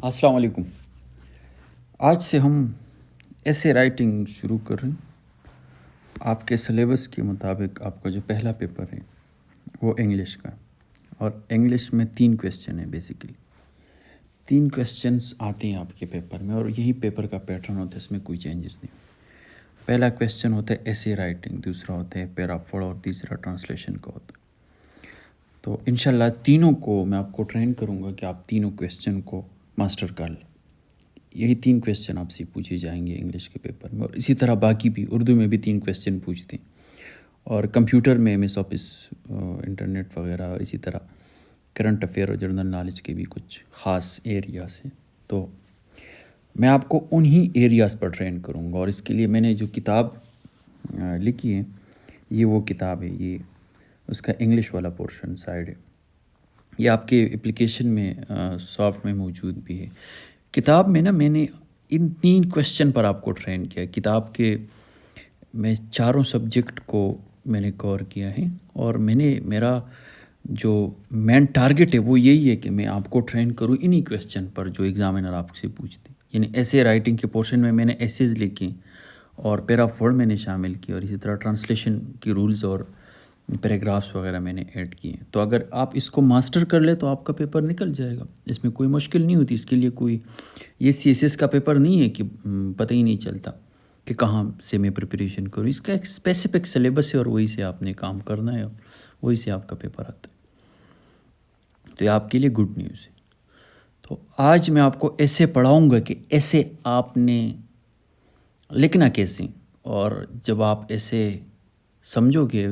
السلام علیکم۔ آج سے ہم ایسے رائٹنگ شروع کر رہے ہیں۔ آپ کے سلیبس کے مطابق آپ کا جو پہلا پیپر ہے وہ انگلش کا، اور انگلش میں 3 کویسچن ہیں۔ بیسیکلی 3 کویسچنس آتے ہیں آپ کے پیپر میں، اور یہی پیپر کا پیٹرن ہوتا ہے، اس میں کوئی چینجز نہیں۔ پہلا کویسچن ہوتا ہے ایسے رائٹنگ، دوسرا ہوتا ہے پیراپھڑ، اور تیسرا ٹرانسلیشن کا ہوتا ہے۔ تو انشاءاللہ تینوں کو میں آپ کو ٹرین کروں گا کہ آپ تینوں کویسچن کو ماسٹر کر لیں۔ یہی 3 کویسچن آپ سے پوچھے جائیں گے انگلش کے پیپر میں، اور اسی طرح باقی بھی اردو میں بھی 3 کویسچن پوچھتے ہیں، اور کمپیوٹر میں MS آفس، انٹرنیٹ وغیرہ، اور اسی طرح کرنٹ افیئر اور جنرل نالج کے بھی کچھ خاص ایریاز ہیں۔ تو میں آپ کو انہی ایریاز پر ٹرین کروں گا، اور اس کے لیے میں نے جو کتاب لکھی ہے یہ وہ کتاب ہے، یہ اس کا انگلش والا پورشن سائڈ ہے۔ یہ آپ کے اپلیکیشن میں سافٹ میں موجود بھی ہے۔ کتاب میں میں نے ان 3 کویسچن پر آپ کو ٹرین کیا ہے۔ کتاب کے میں 4 سبجیکٹ کو میں نے کور کیا ہے، اور میرا جو مین ٹارگٹ ہے وہ یہی ہے کہ میں آپ کو ٹرین کروں انہی کویسچن پر جو ایگزامینر آپ سے پوچھتے ہیں۔ یعنی ایسے رائٹنگ کے پورشن میں نے ایسیز لکھیں، اور پیراپھڑ میں نے شامل کی، اور اسی طرح ٹرانسلیشن کی رولز اور پیراگرافس وغیرہ میں نے ایڈ کیے ہیں۔ تو اگر آپ اس کو ماسٹر کر لیں تو آپ کا پیپر نکل جائے گا، اس میں کوئی مشکل نہیں ہوتی۔ اس کے لیے کوئی یہ CSS کا پیپر نہیں ہے کہ پتہ ہی نہیں چلتا کہ کہاں سے میں پریپریشن کروں۔ اس کا ایک اسپیسیفک سلیبس ہے، اور وہی سے آپ نے کام کرنا ہے، اور وہی سے آپ کا پیپر آتا ہے۔ تو یہ آپ کے لیے گڈ نیوز ہے۔ تو آج میں آپ کو ایسے پڑھاؤں گا کہ ایسے آپ نے لکھنا کیسے، اور جب آپ ایسے سمجھو گے،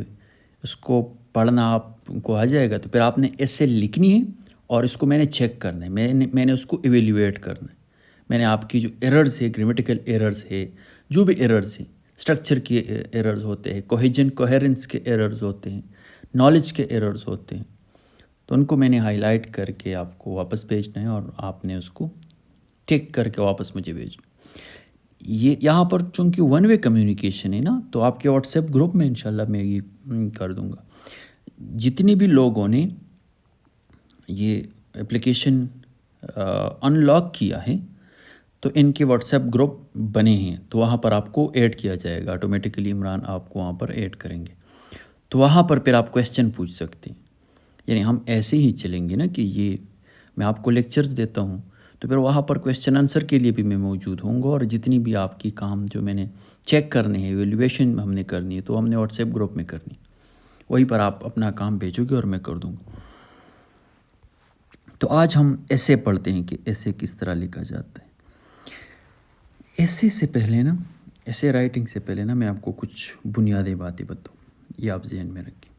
اس کو پڑھنا آپ کو آ جائے گا، تو پھر آپ نے ایسے لکھنی ہے، اور اس کو میں نے چیک کرنا ہے، میں نے اس کو ایویلیویٹ کرنا ہے۔ میں نے آپ کی جو ایررز ہے، گرامیٹیکل ایررز ہے، جو بھی ایررز ہیں، اسٹرکچر کے ایررز ہوتے ہیں، کوہیرنس کے ایررز ہوتے ہیں، نالج کے ایررز ہوتے ہیں، تو ان کو میں نے ہائی لائٹ کر کے آپ کو واپس بھیجنا ہے، اور آپ نے اس کو ٹک کر کے واپس مجھے بھیجنا ہے۔ یہاں پر چونکہ 1 وے کمیونیکیشن ہے نا، تو آپ کے واٹس ایپ گروپ میں انشاءاللہ میں یہ کر دوں گا۔ جتنی بھی لوگوں نے یہ اپلیکیشن ان لاک کیا ہے، تو ان کے واٹس ایپ گروپ بنے ہیں، تو وہاں پر آپ کو ایڈ کیا جائے گا آٹومیٹکلی۔ عمران آپ کو وہاں پر ایڈ کریں گے، تو وہاں پر پھر آپ کویسچن پوچھ سکتے ہیں۔ یعنی ہم ایسے ہی چلیں گے نا کہ یہ میں آپ کو لیکچرز دیتا ہوں، تو پھر وہاں پر کویسچن آنسر کے لیے بھی میں موجود ہوں گا، اور جتنی بھی آپ کی کام جو میں نے چیک کرنے ہیں، ایویلیویشن ہم نے کرنی ہے، تو ہم نے واٹس ایپ گروپ میں کرنی ہے، وہیں پر آپ اپنا کام بھیجو گے اور میں کر دوں گا۔ تو آج ہم ایسے پڑھتے ہیں کہ ایسے کس طرح لکھا جاتا ہے۔ ایسے رائٹنگ سے پہلے میں آپ کو کچھ بنیادی باتیں بتاؤں، یہ آپ ذہن میں رکھیں۔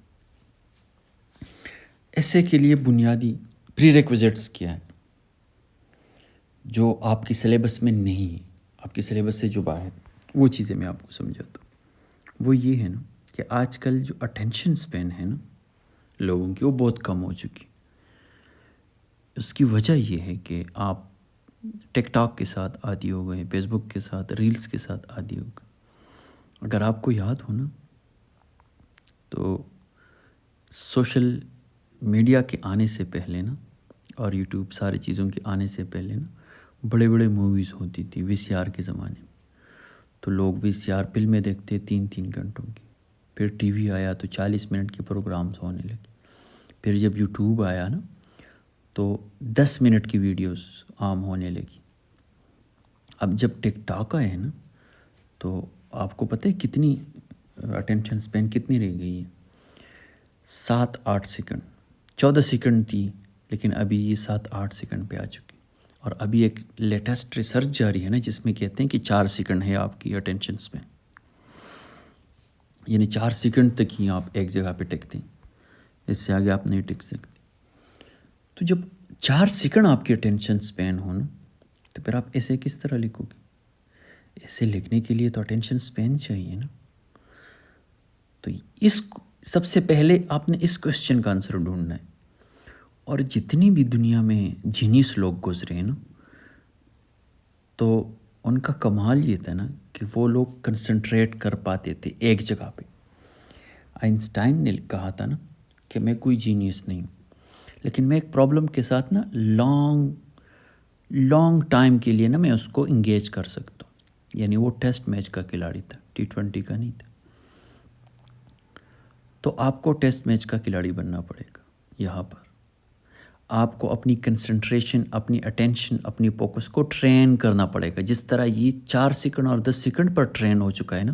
ایسے کے لیے بنیادی پری ریکویزٹس کیا ہے جو آپ کی سلیبس میں نہیں ہے، آپ کی سلیبس سے جو باہر، وہ چیزیں میں آپ کو سمجھاتا ہوں۔ وہ یہ ہے نا کہ آج کل جو اٹینشن سپین ہے نا لوگوں کی، وہ بہت کم ہو چکی۔ اس کی وجہ یہ ہے کہ آپ ٹک ٹاک کے ساتھ عادی ہو گئے، فیس بک کے ساتھ، ریلز کے ساتھ عادی ہو گئے۔ اگر آپ کو یاد ہو نا، تو سوشل میڈیا کے آنے سے پہلے نا، اور یوٹیوب ساری چیزوں کے آنے سے پہلے نا، بڑے بڑے موویز ہوتی تھی VCR کے زمانے میں۔ تو لوگ VCR فلمیں دیکھتے 3 گھنٹوں کی، پھر ٹی وی آیا تو 40 منٹ کے پروگرامز ہونے لگے، پھر جب یوٹیوب آیا نا تو 10 منٹ کی ویڈیوز عام ہونے لگی۔ اب جب ٹک ٹاک آئے نا، تو آپ کو پتہ ہے کتنی اٹینشن سپین کتنی رہ گئی ہے؟ 7-8 سیکنڈ، 14 سیکنڈ تھی، لیکن ابھی یہ 7-8 سیکنڈ پہ آ چکی۔ اور ابھی ایک لیٹسٹ ریسرچ جاری ہے نا، جس میں کہتے ہیں کہ 4 سیکنڈ ہے آپ کی اٹینشن سپین، یعنی 4 سیکنڈ تک ہی آپ ایک جگہ پہ ٹکتے ہیں، اس سے آگے آپ نہیں ٹک سکتے۔ تو جب 4 سیکنڈ آپ کی اٹینشن سپین ہو نا، تو پھر آپ ایسے کس طرح لکھو گے؟ ایسے لکھنے کے لیے تو اٹینشن سپین چاہیے نا۔ تو سب سے پہلے آپ نے اس کویسچن کا آنسر ڈھونڈنا ہے۔ اور جتنی بھی دنیا میں جینیس لوگ گزرے ہیں نا، تو ان کا کمال یہ تھا نا کہ وہ لوگ کنسنٹریٹ کر پاتے تھے ایک جگہ پہ۔ آئنسٹائن نے کہا تھا نا کہ میں کوئی جینیس نہیں ہوں، لیکن میں ایک پرابلم کے ساتھ نا لانگ لانگ ٹائم کے لیے نا میں اس کو انگیج کر سکتا ہوں. یعنی وہ ٹیسٹ میچ کا کھلاڑی تھا, T20 کا نہیں تھا. تو آپ کو ٹیسٹ میچ کا کھلاڑی بننا پڑے گا. یہاں پر آپ کو اپنی کنسنٹریشن, اپنی اٹینشن, اپنی فوکس کو ٹرین کرنا پڑے گا. جس طرح یہ 4 سیکنڈ اور 10 سیکنڈ پر ٹرین ہو چکا ہے نا,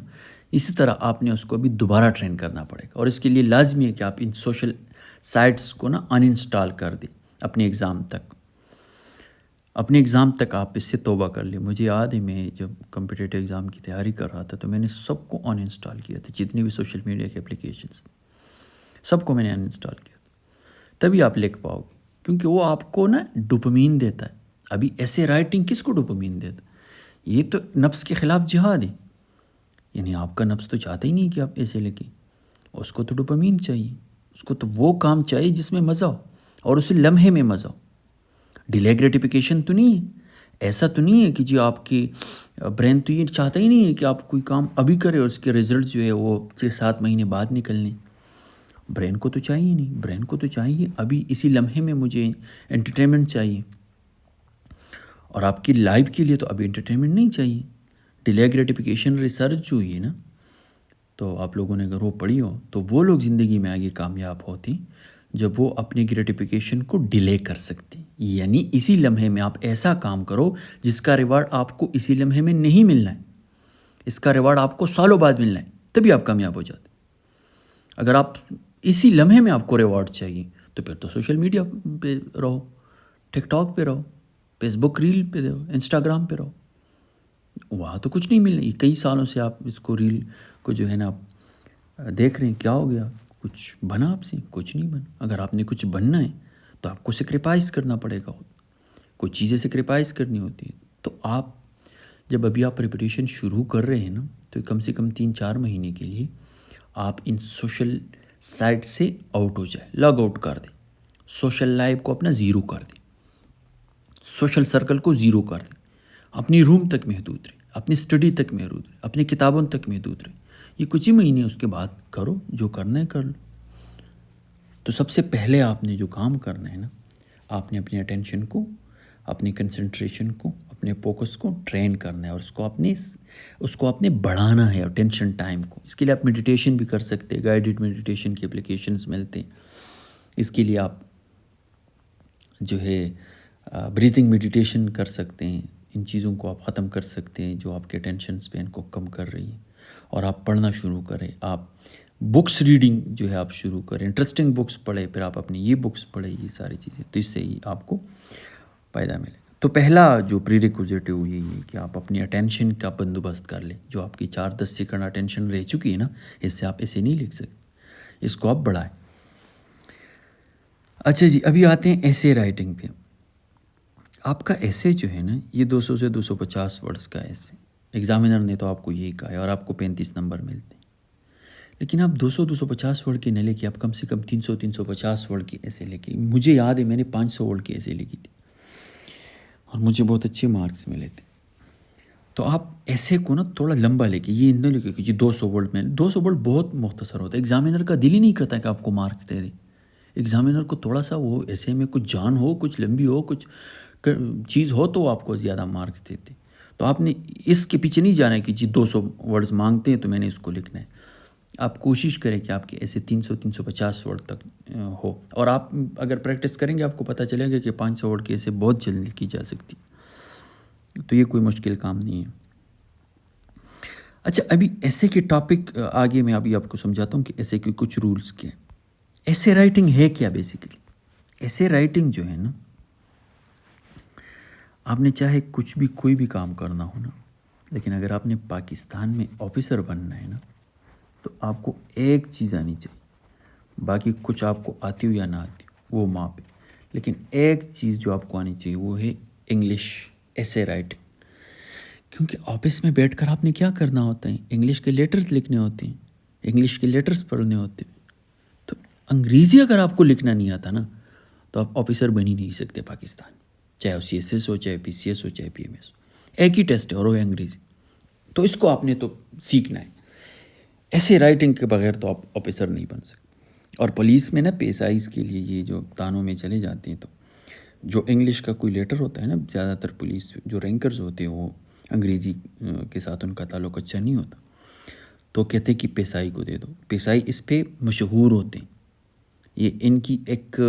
اسی طرح آپ نے اس کو بھی دوبارہ ٹرین کرنا پڑے گا. اور اس کے لیے لازمی ہے کہ آپ ان سوشل سائٹس کو نا ان انسٹال کر دیں اپنے ایگزام تک. اپنے ایگزام تک آپ اس سے توبہ کر لیں. مجھے یاد ہے میں جب کمپٹیٹیو ایگزام کی تیاری کر رہا تھا تو میں نے سب کو ان انسٹال کیا تھا. جتنی بھی سوشل میڈیا کے اپلیکیشنس سب کو میں نے ان انسٹال کیا تھا. تبھی آپ لکھ پاؤ گے, کیونکہ وہ آپ کو نا ڈوپامین دیتا ہے. ابھی ایسے رائٹنگ کس کو ڈوپامین دیتا ہے؟ یہ تو نفس کے خلاف جہاد ہے. یعنی آپ کا نفس تو چاہتا ہی نہیں کہ آپ ایسے لکھیں. اس کو تو ڈوپامین چاہیے, اس کو تو وہ کام چاہیے جس میں مزہ ہو, اور اسے لمحے میں مزہ ہو. ڈیلے گریٹیفیکیشن تو نہیں ہے. ایسا تو نہیں ہے کہ جی آپ کی برین تو یہ چاہتا ہی نہیں ہے کہ آپ کوئی کام ابھی کرے اور اس کے رزلٹ جو ہے وہ 6-7 مہینے بعد نکلنے. برین کو تو چاہیے نہیں. برین کو تو چاہیے ابھی اسی لمحے میں مجھے انٹرٹینمنٹ چاہیے. اور آپ کی لائف کے لیے تو ابھی انٹرٹینمنٹ نہیں چاہیے. ڈیلے گریٹیفیکیشن ریسرچ جو ہوئی ہے نا, تو آپ لوگوں نے اگر وہ پڑھی ہو تو وہ لوگ زندگی میں آگے کامیاب ہوتے جب وہ اپنی گریٹیفیکیشن کو ڈیلے کر سکتے. یعنی اسی لمحے میں آپ ایسا کام کرو جس کا ریوارڈ آپ کو اسی لمحے میں نہیں ملنا ہے, اس کا ریوارڈ آپ کو سالوں بعد ملنا ہے, تبھی آپ کامیاب ہو جاتے. اگر آپ اسی لمحے میں آپ کو ریوارڈ چاہیے تو پھر تو سوشل میڈیا پہ رہو, ٹک ٹاک پہ رہو, فیس بک ریل پہ رہو, انسٹاگرام پہ رہو. وہاں تو کچھ نہیں ملنا. یہ کئی سالوں سے آپ اس کو ریل کو جو ہے نا آپ دیکھ رہے ہیں. کیا ہو گیا؟ کچھ بنا آپ سے؟ کچھ نہیں بنا. اگر آپ نے کچھ بننا ہے تو آپ کو سیکریفائز کرنا پڑے گا. کچھ چیزیں سیکریفائز کرنی ہوتی ہیں. تو آپ جب ابھی آپ پریپریشن شروع کر رہے ہیں نا, تو کم سے کم 3-4 مہینے کے لیے آپ ان سوشل سائٹ سے آؤٹ ہو جائیں, لاگ آؤٹ کر دیں. سوشل لائف کو اپنا زیرو کر دیں, سوشل سرکل کو زیرو کر دیں. اپنی روم تک محدود رہیں, اپنی اسٹڈی تک محدود رہیں, اپنی کتابوں تک محدود رہیں. یہ کچھ ہی مہینے, اس کے بعد کرو جو کرنا ہے کر لو. تو سب سے پہلے آپ نے جو کام کرنا ہے نا, آپ نے اپنی اٹینشن کو, اپنی کنسنٹریشن کو, اپنے فوکس کو ٹرین کرنا ہے, اور اس کو آپ نے بڑھانا ہے اٹینشن ٹائم کو. اس کے لیے آپ میڈیٹیشن بھی کر سکتے ہیں. گائیڈڈ میڈیٹیشن کی اپلیکیشنز ملتے ہیں. اس کے لیے آپ جو ہے بریتھنگ میڈیٹیشن کر سکتے ہیں. ان چیزوں کو آپ ختم کر سکتے ہیں جو آپ کے ٹینشن اسپین کو کم کر رہی ہیں. اور آپ پڑھنا شروع کریں. آپ بکس ریڈنگ جو ہے آپ شروع کریں. انٹرسٹنگ بکس پڑھیں, پھر آپ اپنی یہ بکس پڑھیں, یہ ساری چیزیں. تو اس سے ہی آپ کو فائدہ ملے گا. تو پہلا جو پری ریکوزٹ ہے وہ یہی ہے کہ آپ اپنی اٹینشن کا بندوبست کر لیں. جو آپ کی 4-10 سیکنڈ اٹینشن رہ چکی ہے نا, اس سے آپ ایسے نہیں لکھ سکتے. اس کو آپ بڑھائیں. اچھا جی, ابھی آتے ہیں ایسے رائٹنگ پہ. آپ کا ایسے جو ہے نا, یہ 200 سے 250 ورڈز کا ایسے. ایگزامینر نے تو آپ کو یہی کہا ہے, اور آپ کو 35 نمبر ملتے ہیں. لیکن آپ 200-250 ورڈ کی نہ لے کے آپ کم سے کم 300-350 ورڈ کی ایسے لے کے. مجھے یاد ہے میں نے 500 ورڈ کی ایسے لکھی تھی, اور مجھے بہت اچھے مارکس ملے تھے. تو آپ ایسے کو نا تھوڑا لمبا لے کے, یہ نہ لکھے کہ جی 200 ورڈ میں. 200 ورڈ بہت مختصر ہوتا ہے. ایگزامینر کا دل ہی نہیں کرتا کہ آپ کو مارکس دے دے. ایگزامینر کو تھوڑا سا وہ ایسے میں کچھ جان ہو, کچھ لمبی ہو, کچھ چیز ہو تو آپ کو زیادہ مارکس دیتے. تو آپ نے اس کے پیچھے نہیں جانا ہے کہ جی 200 ورڈز مانگتے ہیں تو میں نے اس کو لکھنا ہے. آپ کوشش کریں کہ آپ کے ایسے 300-350 ورڈ تک ہو. اور آپ اگر پریکٹس کریں گے آپ کو پتہ چلے گا کہ 500 ورڈ کے ایسے بہت جلدی کی جا سکتی. تو یہ کوئی مشکل کام نہیں ہے. اچھا, ابھی ایسے کے ٹاپک آگے میں ابھی آپ کو سمجھاتا ہوں کہ ایسے کے کچھ رولز کیا ہیں. ایسے رائٹنگ ہے کیا بیسیکلی؟ ایسے رائٹنگ جو ہے نا, آپ نے چاہے کچھ بھی کوئی بھی کام کرنا ہو نا, لیکن اگر آپ نے پاکستان میں آفیسر بننا ہے نا, تو آپ کو ایک چیز آنی چاہیے. باقی کچھ آپ کو آتی ہو یا نہ آتی ہو وہ ماں پہ, لیکن ایک چیز جو آپ کو آنی چاہیے وہ ہے انگلش ایسے رائٹنگ. کیونکہ آفس میں بیٹھ کر آپ نے کیا کرنا ہوتا ہے, انگلش کے لیٹرز لکھنے ہوتے ہیں, انگلش کے لیٹرز پڑھنے ہوتے ہیں. تو انگریزی اگر آپ کو لکھنا نہیں آتا نا, تو آپ آفیسر بن ہی نہیں سکتے پاکستان. چاہے وہ CSS ہو, چاہے PCS ہو, چاہے PMS ہو, ایک ہی ٹیسٹ ہے اور وہ انگریزی. تو اس کو آپ نے تو سیکھنا ہے. ایسے رائٹنگ کے بغیر تو آپ آفیسر نہیں بن سکتے. اور پولیس میں نا PSIs کے لیے یہ جو تانوں میں چلے جاتے ہیں, تو جو انگلش کا کوئی لیٹر ہوتا ہے نا، زیادہ تر پولیس جو رینکرز ہوتے ہیں وہ انگریزی کے ساتھ ان کا تعلق اچھا نہیں ہوتا، تو کہتے کہ پیسائی کو دے دو. پیسائی اس پہ مشہور ہوتے ہیں، یہ ان کی ایک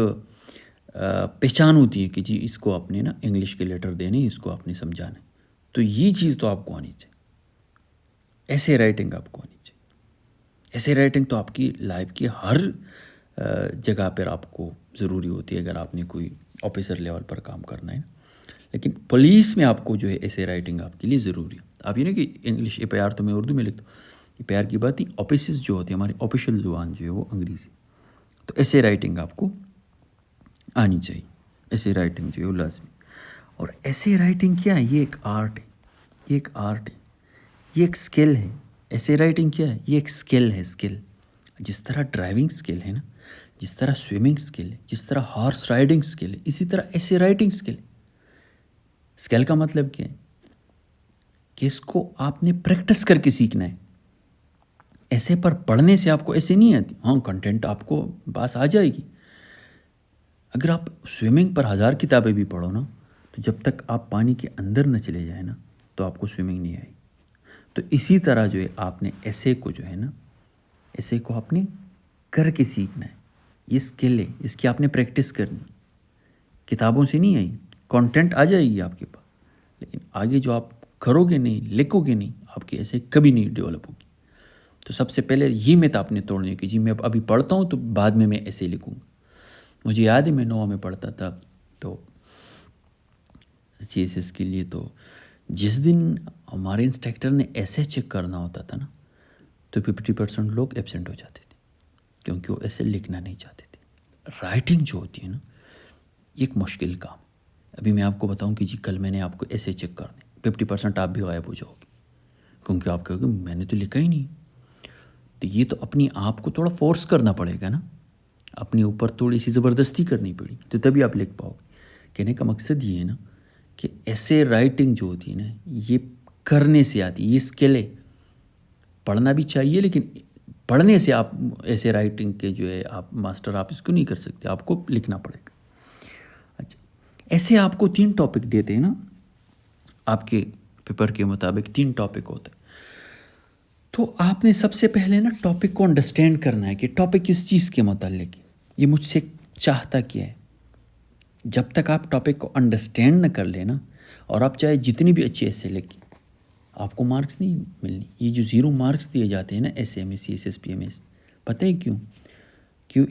پہچان ہوتی ہے کہ جی اس کو اپنے نا انگلش کے لیٹر دینے، اس کو اپنے سمجھانے. تو یہ چیز تو آپ کو آنی چاہیے. ایسے رائٹنگ آپ کو آنی چاہیے. ایسے رائٹنگ تو آپ کی لائف کی ہر جگہ پر آپ کو ضروری ہوتی ہے اگر آپ نے کوئی آفیسر لیول پر کام کرنا ہے. لیکن پولیس میں آپ کو جو ہے ایسے رائٹنگ آپ کے لیے ضروری ہے. آپ یہ نہیں کہ انگلش اے پی آر تو میں اردو میں لکھتا ہوں، اے پی آر کی بات ہی آفیسز جو ہوتے ہیں ہماری آفیشیل زبان جو ہے وہ انگریزی. تو ایسے رائٹنگ آپ کو آنی چاہیے. ایسے رائٹنگ جو ہے وہ لازمی. اور ایسے رائٹنگ کیا ہے؟ یہ ایک آرٹ ہے. یہ ایک آرٹ ہے، یہ ایک سکل ہے. ایسے رائٹنگ کیا ہے؟ یہ ایک سکل ہے. سکل جس طرح ڈرائیونگ سکل ہے نا، جس طرح سوئمنگ سکل ہے، جس طرح ہارس رائڈنگ سکل ہے، اسی طرح ایسے رائٹنگ سکل ہے. سکل کا مطلب کیا ہے؟ کہ اس کو آپ نے پریکٹس کر کے سیکھنا ہے. ایسے پر پڑھنے سے آپ کو ایسے نہیں آتی. ہاں کنٹینٹ آپ کو پاس آ جائے گی. اگر آپ سوئمنگ پر 1000 کتابیں بھی پڑھو نا، تو جب تک آپ پانی کے اندر نہ چلے جائیں نا تو آپ کو سوئمنگ نہیں آئی. تو اسی طرح جو ہے آپ نے ایسے کو جو ہے نا، ایسے کو آپ نے کر کے سیکھنا ہے. یہ سکل ہے، اس کی آپ نے پریکٹس کرنی. کتابوں سے نہیں آئی. کانٹینٹ آ جائے گی آپ کے پاس، لیکن آگے جو آپ کرو گے نہیں، لکھو گے نہیں، آپ کے ایسے کبھی نہیں ڈیولپ ہوگی. تو سب سے پہلے یہ میت آپ نے توڑنی ہے کہ جی میں ابھی پڑھتا ہوں تو بعد میں ایسے لکھوں گا. مجھے یاد ہے میں 9 میں پڑھتا تھا تو سی ایس ایس کے لیے، تو جس دن ہمارے انسٹرکٹر نے ایسے چیک کرنا ہوتا تھا نا تو 50% لوگ ایبسینٹ ہو جاتے تھے کیونکہ وہ ایسے لکھنا نہیں چاہتے تھے. رائٹنگ جو ہوتی ہے نا، یہ ایک مشکل کام. ابھی میں آپ کو بتاؤں کہ جی کل میں نے آپ کو ایسے چیک کرنے، 50% آپ بھی غائب ہو جاؤ گے کیونکہ آپ کہو گے میں نے تو لکھا ہی نہیں. تو یہ تو اپنی آپ کو تھوڑا فورس کرنا پڑے گا نا، اپنے اوپر تھوڑی سی زبردستی کرنی پڑی تو تبھی آپ لکھ پاؤ گے. کہنے کا مقصد یہ ہے نا کہ ایسے رائٹنگ جو ہوتی ہے نا یہ کرنے سے آتی ہے. یہ سکل ہے. پڑھنا بھی چاہیے لیکن پڑھنے سے آپ ایسے رائٹنگ کے جو ہے آپ ماسٹر آپ اس کو نہیں کر سکتے، آپ کو لکھنا پڑے گا. اچھا، ایسے آپ کو 3 ٹاپک دیتے ہیں نا، آپ کے پیپر کے مطابق 3 ٹاپک ہوتے ہیں. تو آپ نے سب سے پہلے نا ٹاپک کو انڈرسٹینڈ کرنا ہے کہ ٹاپک کس چیز کے متعلق ہے، یہ مجھ سے چاہتا کیا ہے. جب تک آپ ٹاپک کو انڈرسٹینڈ نہ کر لیں نا، اور آپ چاہے جتنی بھی اچھے ایسے لکھیں، آپ کو مارکس نہیں ملنی. یہ جو 0 مارکس دیے جاتے ہیں نا S M S C S S P M S, پتہ ہے کیوں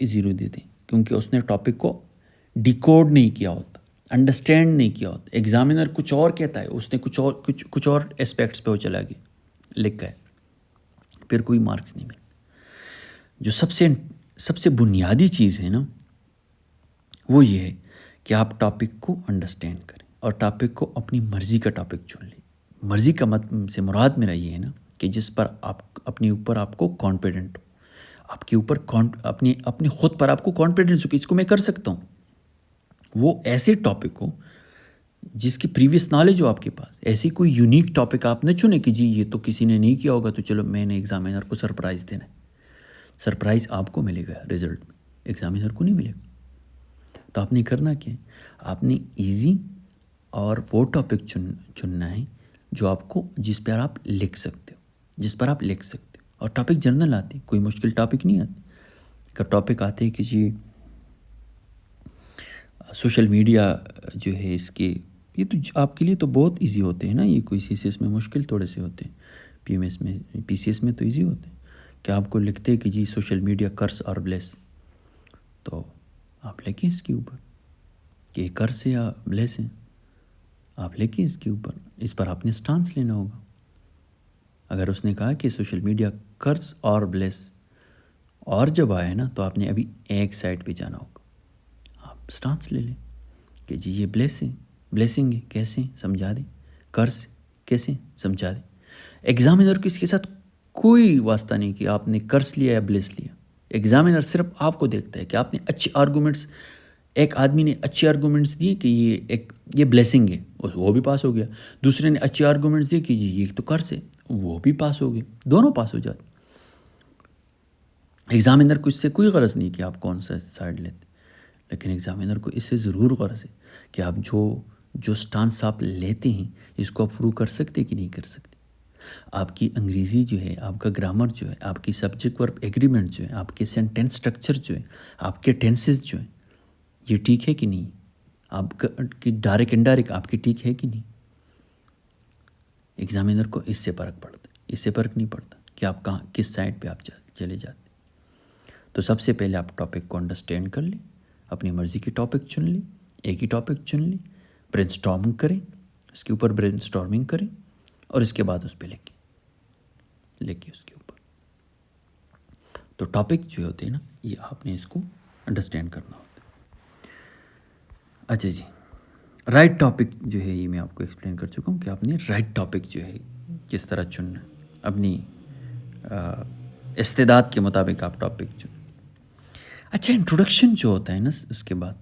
0 دیتے ہیں؟ کیونکہ اس نے ٹاپک کو ڈیکوڈ نہیں کیا ہوتا، انڈرسٹینڈ نہیں کیا ہوتا. ایگزامینر کچھ اور کہتا ہے، اس نے کچھ اور اسپیکٹس پہ وہ چلا گیا لکھا ہے، پھر کوئی مارکس نہیں ملتا. جو سب سے بنیادی چیز ہے نا وہ یہ ہے کہ آپ ٹاپک کو انڈرسٹینڈ کریں اور ٹاپک کو اپنی مرضی کا ٹاپک چن لیں. مرضی کا سے مراد میرا یہ ہے نا کہ جس پر آپ اپنے اوپر آپ کو کانفیڈنٹ ہو، آپ کے اوپر اپنے خود پر آپ کو کانفیڈنس ہو کہ اس کو میں کر سکتا ہوں. وہ ایسے ٹاپک ہو جس کی پریویس نالج ہو آپ کے پاس. ایسی کوئی یونیک ٹاپک آپ نہ چنیں کہ جی یہ تو کسی نے نہیں کیا ہوگا تو چلو میں نے ایگزامینر کو سرپرائز دینا ہے. سرپرائز آپ کو ملے گا رزلٹ میں، ایگزامینر کو نہیں ملے گا. تو آپ نے کرنا کیا ہے؟ آپ نے ایزی اور وہ ٹاپک چننا ہے جو آپ کو جس پر آپ لکھ سکتے ہو، اور ٹاپک جنرل آتے ہیں، کوئی مشکل ٹاپک نہیں آتی. اگر ٹاپک آتے ہیں کہ جی سوشل میڈیا جو ہے اس کے، یہ تو آپ کے لیے تو بہت ایزی ہوتے ہیں نا. یہ کوئی سی سی ایس میں مشکل تھوڑے سے ہوتے ہیں، پی ایم ایس میں پی سی ایس میں تو ایزی ہوتے ہیں. کہ آپ کو لکھتے کہ جی سوشل میڈیا کرس اور بلیس، تو آپ لکھیں اس کے اوپر کہ کرس یا بلیس ہیں، آپ لکھیں اس کے اوپر. اس پر آپ نے سٹانس لینا ہوگا. اگر اس نے کہا کہ سوشل میڈیا کرس اور بلیس اور جب آئے نا تو آپ نے ابھی ایک سائڈ پہ جانا ہوگا. آپ سٹانس لے لیں کہ جی یہ بلیسنگ ہے، کیسے سمجھا دیں. کرس کیسے سمجھا دیں. ایگزامینر کو اس کے ساتھ کوئی واسطہ نہیں کہ آپ نے کرس لیا یا بلیس لیا. ایگزامینر صرف آپ کو دیکھتا ہے کہ آپ نے اچھے آرگومنٹس، ایک آدمی نے اچھے آرگومنٹس دیے کہ یہ بلیسنگ ہے، وہ بھی پاس ہو گیا. دوسرے نے اچھے آرگومنٹس دیے کہ جی یہ تو کرس ہے، وہ بھی پاس ہو گئے. دونوں پاس ہو جاتے. ایگزامینر کو اس سے کوئی غرض نہیں کہ آپ کون سا سائڈ لیتے. لیکن ایگزامینر کو اس سے ضرور غرض ہے کہ آپ جو سٹانس آپ لیتے ہیں اس کو آپ پروو کر سکتے کہ نہیں کر سکتے. آپ کی انگریزی جو ہے، آپ کا گرامر جو ہے، آپ کی سبجیکٹ ورب ایگریمنٹ جو ہے، آپ کے سینٹینس سٹرکچر جو ہے، آپ کے ٹینسز جو ہیں، یہ ٹھیک ہے کہ نہیں؟ آپ کی ڈائریکٹ انڈائریکٹ آپ کی ٹھیک ہے کہ نہیں؟ ایگزامینر کو اس سے فرق پڑتا ہے. اس سے فرق نہیں پڑتا کہ آپ کہاں کس سائڈ پہ آپ چلے جاتے. تو سب سے پہلے آپ ٹاپک کو انڈرسٹینڈ کر لیں، اپنی مرضی کی ٹاپک چن لیں، ایک ہی ٹاپک چن لیں، برین اسٹارمنگ کریں، اس کے اوپر برین اسٹارمنگ کریں اور اس کے بعد اس پہ لکھیں اس کے اوپر. تو ٹاپک جو ہوتے ہیں نا، یہ آپ نے اس کو انڈرسٹینڈ کرنا ہوتا ہے. اچھا جی، رائٹ ٹاپک جو ہے یہ میں آپ کو ایکسپلین کر چکا ہوں کہ آپ نے رائٹ ٹاپک جو ہے کس طرح چننا ہے. اپنی استعداد کے مطابق آپ ٹاپک چنیں. اچھا، انٹروڈکشن جو ہوتا ہے نا، اس کے بعد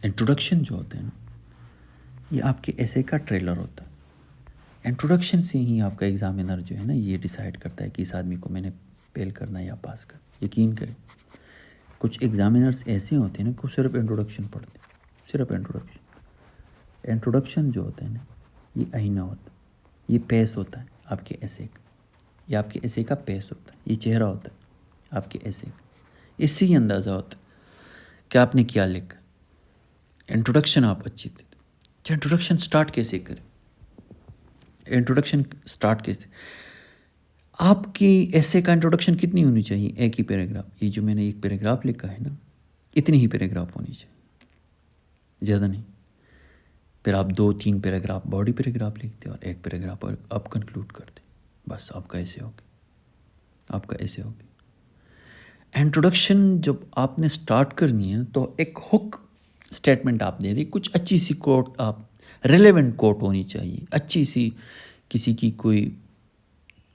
انٹروڈکشن جو ہوتا ہے نا، یہ آپ کے ایسے کا ٹریلر ہوتا ہے. انٹروڈکشن سے ہی آپ کا ایگزامینر جو ہے نا یہ ڈیسائیڈ کرتا ہے کہ اس آدمی کو میں نے فیل کرنا ہے یا پاس کرنا. یقین کریں، کچھ ایگزامینرز ایسے ہوتے ہیں نا کہ صرف انٹروڈکشن پڑھتے ہیں، صرف انٹروڈکشن جو ہوتا ہے نا، یہ آئینہ ہوتا ہے، یہ پیس ہوتا ہے آپ کے ایسے کا، یہ آپ کے ایسے کا پیس ہوتا ہے، یہ چہرہ ہوتا ہے آپ کے ایسے کا. اس سے ہی اندازہ ہوتا ہے کہ آپ نے کیا لکھا. انٹروڈکشن آپ اچھی تھی. اچھا، انٹروڈکشن سٹارٹ کیسے کریں؟ انٹروڈکشن سٹارٹ کیسے؟ آپ کی ایسے کا انٹروڈکشن کتنی ہونی چاہیے؟ ایک ہی پیراگراف. یہ جو میں نے ایک پیراگراف لکھا ہے نا، اتنی ہی پیراگراف ہونی چاہیے، زیادہ نہیں. پھر آپ 2-3 پیراگراف باڈی پیراگراف لکھتے اور ایک پیراگراف آپ کنکلوڈ کرتے. بس آپ کا ایسے ہوگی. انٹروڈکشن جب آپ نے سٹارٹ کرنی ہے تو ایک ہک سٹیٹمنٹ آپ دے دیں. کچھ اچھی سی کوٹ، آپ ریلیونٹ کوٹ ہونی چاہیے، اچھی سی، کسی کی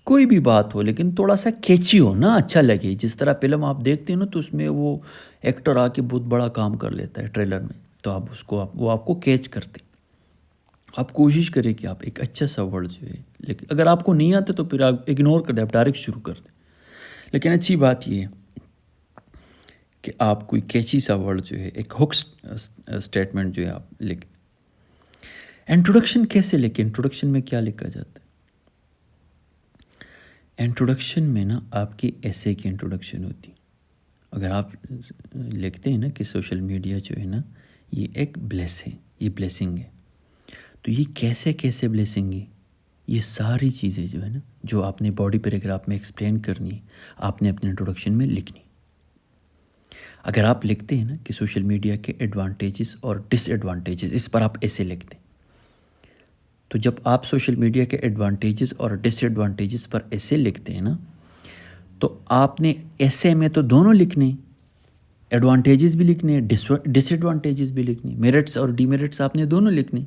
کوئی بھی بات ہو لیکن تھوڑا سا کیچی ہو نا، اچھا لگے. جس طرح فلم آپ دیکھتے ہیں نا تو اس میں وہ ایکٹر آ کے بہت بڑا کام کر لیتا ہے ٹریلر میں، تو وہ آپ کو کیچ کرتے. آپ کوشش کریں کہ آپ ایک اچھا سا ورڈ جو ہے، لیکن اگر آپ کو نہیں آتا تو پھر آپ اگنور کر دیں، آپ ڈائریکٹ شروع کر دیں. لیکن اچھی بات یہ ہے کہ آپ کوئی کیچی سا ورڈ جو ہے، ایک ہک سٹیٹمنٹ جو ہے آپ لکھ. انٹروڈکشن کیسے لکھیں؟ انٹروڈکشن میں کیا لکھا جاتا ہے؟ انٹروڈکشن میں نا آپ کی ایسے کی انٹروڈکشن ہوتی. اگر آپ لکھتے ہیں نا کہ سوشل میڈیا جو ہے نا یہ ایک بلیس ہے، یہ بلیسنگ ہے، تو یہ کیسے بلیسنگ ہے؟ یہ ساری چیزیں جو ہے نا، جو آپ نے باڈی پیراگراف میں ایکسپلین کرنی ہے، آپ نے اپنے انٹروڈکشن میں لکھنی. اگر آپ لکھتے ہیں نا کہ سوشل میڈیا کے ایڈوانٹیجز اور ڈس ایڈوانٹیجز، اس پر آپ ایسے لکھتے ہیں، تو جب آپ سوشل میڈیا کے ایڈوانٹیجز اور ڈس ایڈوانٹیجز پر ایسے لکھتے ہیں نا، تو آپ نے ایسے میں تو دونوں لکھنے، ایڈوانٹیجز بھی لکھنے، ڈس ایڈوانٹیجز بھی لکھنے، میرٹس اور ڈی میرٹس آپ نے دونوں لکھنے.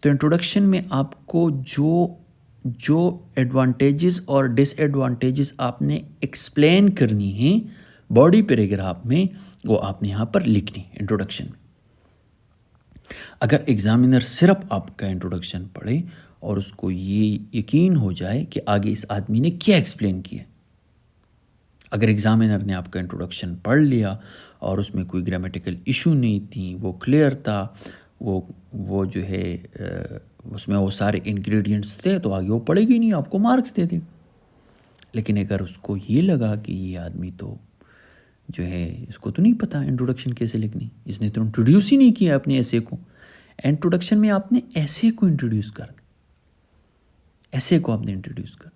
تو انٹروڈکشن میں آپ کو جو ایڈوانٹیجز اور ڈس ایڈوانٹیجز آپ نے ایکسپلین کرنی ہیں باڈی پیراگراف میں، وہ آپ نے یہاں پر لکھنی انٹروڈکشن میں. اگر ایگزامینر صرف آپ کا انٹروڈکشن پڑھے اور اس کو یہ یقین ہو جائے کہ آگے اس آدمی نے کیا ایکسپلین کیا، اگر ایگزامینر نے آپ کا انٹروڈکشن پڑھ لیا اور اس میں کوئی گرامیٹیکل ایشو نہیں تھی، وہ کلیئر تھا، وہ جو ہے اس میں وہ سارے انگریڈینٹس تھے، تو آگے وہ پڑھے گی نہیں، آپ کو مارکس دے دے. لیکن اگر اس کو یہ لگا کہ یہ آدمی تو جو ہے اس کو تو نہیں پتہ انٹروڈکشن کیسے لکھنی، اس نے تو انٹروڈیوس ہی نہیں کیا اپنے ایسے کو. انٹروڈکشن میں آپ نے ایسے کو انٹروڈیوس کرنا، ایسے کو آپ نے انٹروڈیوس کرنا.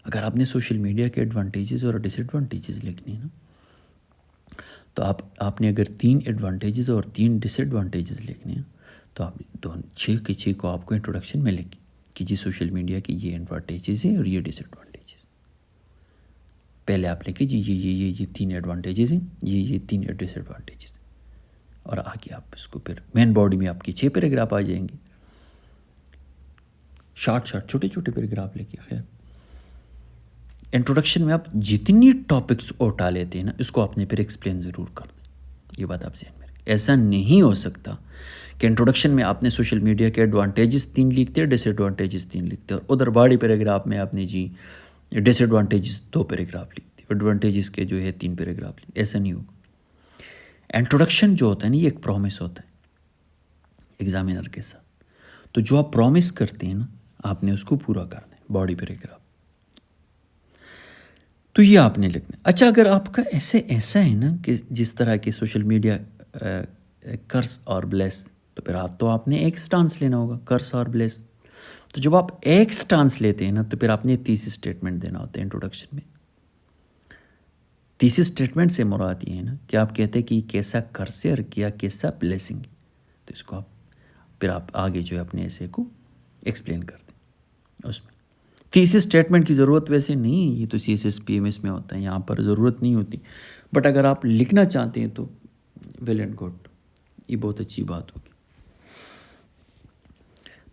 اگر آپ نے سوشل میڈیا کے ایڈوانٹیجز اور ڈس ایڈوانٹیجز لکھنے ہیں نا، تو آپ نے اگر 3 ایڈوانٹیجز اور 3 ڈس ایڈوانٹیجز لکھنے ہیں تو آپ 6 کے 6 کو آپ کو انٹروڈکشن میں لکھیں کہ جی سوشل میڈیا کی یہ ایڈوانٹیجز ہیں اور یہ ڈس ایڈوانٹیجز. پہلے آپ لکھیں جی یہ 3 ایڈوانٹیجز ہیں، یہ 3 ڈس ایڈوانٹیجز، اور آگے آپ اس کو پھر مین باڈی میں آپ کی 6 پیراگراف آ جائیں گے. شارٹ چھوٹے پیراگراف لکھیں. خیر، انٹروڈکشن میں آپ جتنی ٹاپکس اٹھا لیتے ہیں نا، اس کو آپ نے پھر ایکسپلین ضرور کرنا. یہ بات آپ ذہن میں رکھیں. ایسا نہیں ہو سکتا کہ انٹروڈکشن میں آپ نے سوشل میڈیا کے ایڈوانٹیجز 3 لکھتے، ڈس ایڈوانٹیجز 3 لکھتے، اور ادھر باڈی پیراگراف میں آپ نے جی ڈس ایڈوانٹیجز 2 پیراگراف لکھتے، ایڈوانٹیجز کے جو ہے 3 پیراگراف لکھتے. ایسا نہیں ہوگا. انٹروڈکشن جو ہوتا ہے نا یہ ایک پرومس ہوتا ہے ایگزامینر کے ساتھ. تو جو آپ پرومس کرتے ہیں نا آپ نے اس کو پورا کرنا ہے باڈی پیراگراف. تو یہ آپ نے لکھنا ہے. اچھا اگر آپ کا ایسا ہے نا کہ جس طرح کے سوشل میڈیا کرس اور بلیس، تو پھر آپ نے ایک سٹانس لینا ہوگا کرس اور بلیس. تو جب آپ ایک سٹانس لیتے ہیں نا تو پھر آپ نے تیسری اسٹیٹمنٹ دینا ہوتا ہے انٹروڈکشن میں. تیسری اسٹیٹمنٹ سے مراد یہ ہے نا کہ آپ کہتے ہیں کہ کیسا کرس ہے اور کیا کیسا بلیسنگ. تو اس کو پھر آپ آگے جو ہے اپنے ایسے کو ایکسپلین کرتے ہیں. اس میں تیسری اسٹیٹمنٹ کی ضرورت ویسے نہیں ہے، یہ تو CSS PMS میں ہوتا ہے، یہاں پر ضرورت نہیں ہوتی. بٹ اگر آپ لکھنا چاہتے ہیں تو ویل اینڈ گڈ، یہ بہت اچھی بات ہوگی.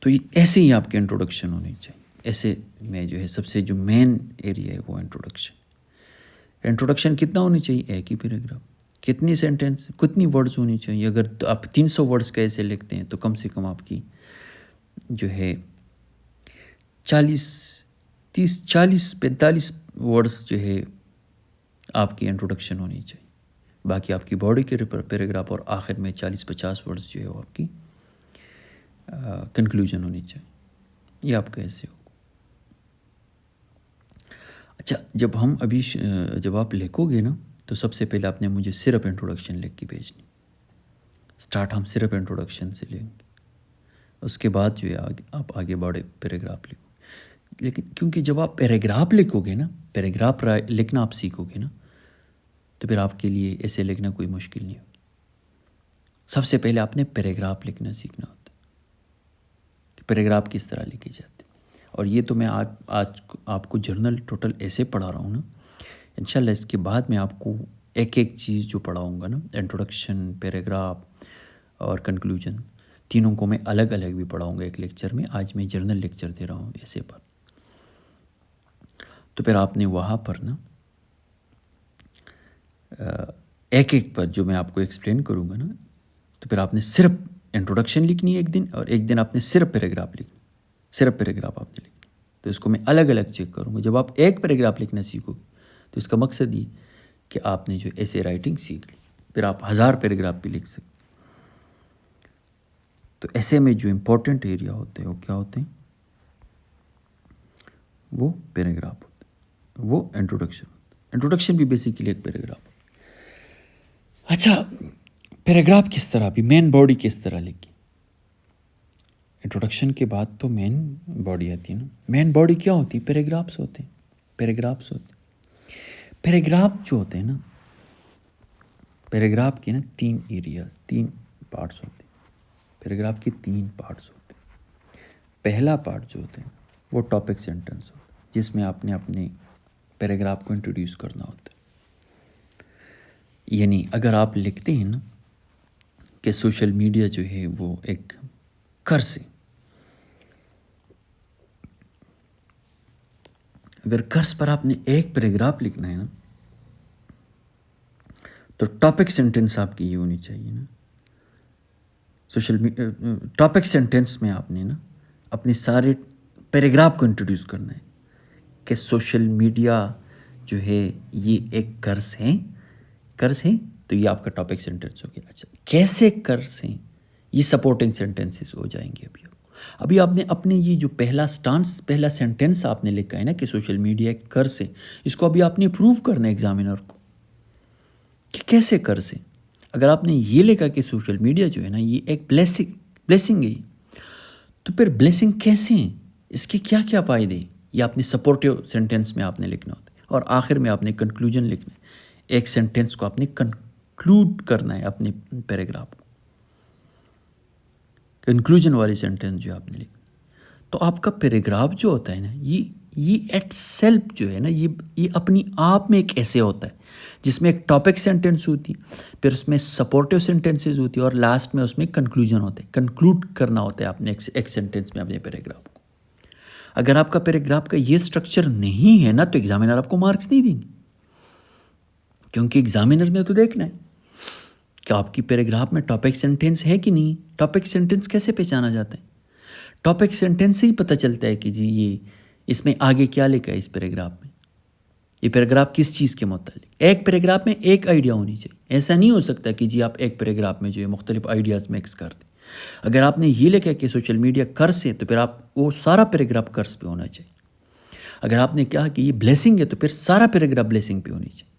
تو یہ ایسے ہی آپ کے انٹروڈکشن ہونی چاہیے. ایسے میں جو ہے سب سے جو مین ایریا ہے وہ انٹروڈکشن. انٹروڈکشن کتنا ہونی چاہیے؟ ایک ہی پیراگراف. کتنی سینٹینس، کتنی ورڈز ہونی چاہیے؟ اگر آپ 300 ورڈز کا ایسے لکھتے ہیں تو کم سے کم آپ کی جو ہے 40-45 ورڈز جو ہے آپ کی انٹروڈکشن ہونی چاہیے. باقی آپ کی باڈی کے پیراگراف اور آخر میں 40-50 ورڈز جو ہے وہ آپ کی کنکلوژن ہونی چاہیے. یہ آپ کا ایسے ہوگا. اچھا جب آپ لکھو گے نا تو سب سے پہلے آپ نے مجھے صرف انٹروڈکشن لکھ کے بھیجنی. سٹارٹ ہم صرف انٹروڈکشن سے لیں گے، اس کے بعد جو ہے آپ آگے بڑھے پیراگراف لکھو. لیکن کیونکہ جب آپ پیراگراف لکھو گے نا، پیراگراف لکھنا آپ سیکھو گے نا تو پھر آپ کے لیے ایسے لکھنا کوئی مشکل نہیں ہوگی. سب سے پہلے آپ نے پیراگراف لکھنا سیکھنا ہوتا ہے کہ پیراگراف کس طرح لکھے جاتے. اور یہ تو میں آج آپ کو جرنل ٹوٹل ایسے پڑھا رہا ہوں نا. انشاءاللہ اس کے بعد میں آپ کو ایک چیز جو پڑھاؤں گا نا، انٹروڈکشن، پیراگراف اور کنکلوژن، تینوں کو میں الگ الگ بھی پڑھاؤں گا ایک لیکچر میں. آج میں جرنل لیکچر دے رہا ہوں ایسے پر. تو پھر آپ نے وہاں پر نا ایک پر جو میں آپ کو ایکسپلین کروں گا نا، تو پھر آپ نے صرف انٹروڈکشن لکھنی ہے ایک دن، اور ایک دن آپ نے صرف پیراگراف لکھنی، صرف پیراگراف آپ نے لکھنی. تو اس کو میں الگ الگ چیک کروں گا. جب آپ ایک پیراگراف لکھنا سیکھو گے تو اس کا مقصد یہ کہ آپ نے جو ایسے رائٹنگ سیکھ لی، پھر آپ 1000 پیراگراف بھی لکھ سکتے. تو ایسے میں جو امپورٹنٹ ایریا ہوتے ہیں وہ کیا ہوتے ہیں؟ وہ پیراگراف ہوتے ہیں، وہ انٹروڈکشن ہوتا ہے. انٹروڈکشن بھی بیسیکلی ایک پیراگراف ہوتا ہے. اچھا پیراگراف کس طرح بھی مین باڈی کس طرح لکھی؟ انٹروڈکشن کے بعد تو مین باڈی آتی ہے نا. مین باڈی کیا ہوتی ہے؟ پیراگرافس ہوتے ہیں. پیراگرافس ہوتے ہیں. پیراگراف جو ہوتے ہیں نا، پیراگراف کے نا 3 ایریاز، 3 پارٹس ہوتے ہیں. پیراگراف کے 3 پارٹس ہوتے ہیں. پہلا پارٹ جو ہوتا ہے وہ ٹاپک سینٹنس ہوتا ہے، جس میں آپ نے اپنے پیراگراف کو انٹروڈیوس کرنا ہوتا ہے. یعنی اگر آپ لکھتے ہیں نا کہ سوشل میڈیا جو ہے وہ ایک کرس ہے، اگر کرس پر آپ نے ایک پیراگراف لکھنا ہے نا تو ٹاپک سینٹنس آپ کی یہ ہونی چاہیے نا. ٹاپک سینٹنس میں آپ نے نا اپنے سارے پیراگراف کو انٹروڈیوس کرنا ہے کہ سوشل میڈیا جو ہے یہ ایک کرس ہے. تو یہ آپ کا ٹاپک سینٹنس ہو گیا. اچھا کیسے کرس ہیں؟ یہ سپورٹنگ سینٹنسز ہو جائیں گے. ابھی آپ نے اپنے یہ جو پہلا سینٹنس آپ نے لکھا ہے نا کہ سوشل میڈیا ایک کرس ہے، اس کو ابھی آپ نے پروو کرنا ہے ایگزامینر کو کہ کیسے کرس ہے. اگر آپ نے یہ لکھا کہ سوشل میڈیا جو ہے نا یہ ایک بلیسنگ ہے، تو پھر بلیسنگ کیسے ہیں، اس کے کیا کیا فائدے ہیں، یہ آپ نے سپورٹیو سینٹنس میں آپ نے لکھنا ہوتا ہے. اور آخر میں آپ نے کنکلوژن لکھنا ہے. ایک سینٹنس کو آپ نے کنکلوڈ کرنا ہے اپنے پیراگراف کو. کنکلوژن والی سینٹنس جو آپ نے لکھی، تو آپ کا پیراگراف جو ہوتا ہے نا یہ ایٹ سیلف جو ہے نا یہ اپنی آپ میں ایک ایسے ہوتا ہے جس میں ایک ٹاپک سینٹنس ہوتی ہے، پھر اس میں سپورٹیو سینٹنسز ہوتی ہے، اور لاسٹ میں اس میں کنکلوژن ہوتا ہے. کنکلوڈ کرنا ہوتا ہے آپ نے ایک سینٹنس میں اپنے پیراگراف کو. اگر آپ کا پیراگراف کا یہ اسٹرکچر نہیں ہے نا تو ایگزامینر آپ کو مارکس نہیں دیں گے، کیونکہ ایگزامینر نے تو دیکھنا ہے کہ آپ کی پیراگراف میں ٹاپک سینٹنس ہے کہ نہیں. ٹاپک سینٹنس کیسے پہچانا جاتا ہے؟ ٹاپک سینٹنس سے ہی پتہ چلتا ہے کہ جی یہ اس میں آگے کیا لکھا ہے اس پیراگراف میں. یہ پیراگراف کس چیز کے متعلق. ایک پیراگراف میں ایک آئیڈیا ہونی چاہیے. ایسا نہیں ہو سکتا کہ جی آپ ایک پیراگراف میں جو ہے مختلف آئیڈیاز مکس کر دیں. اگر آپ نے یہ لکھا کہ سوشل میڈیا کرس ہے تو پھر آپ وہ سارا پیراگراف کرس پہ ہونا چاہیے. اگر آپ نے کہا کہ یہ بلیسنگ ہے تو پھر سارا پیراگراف بلیسنگ پہ ہونی چاہیے.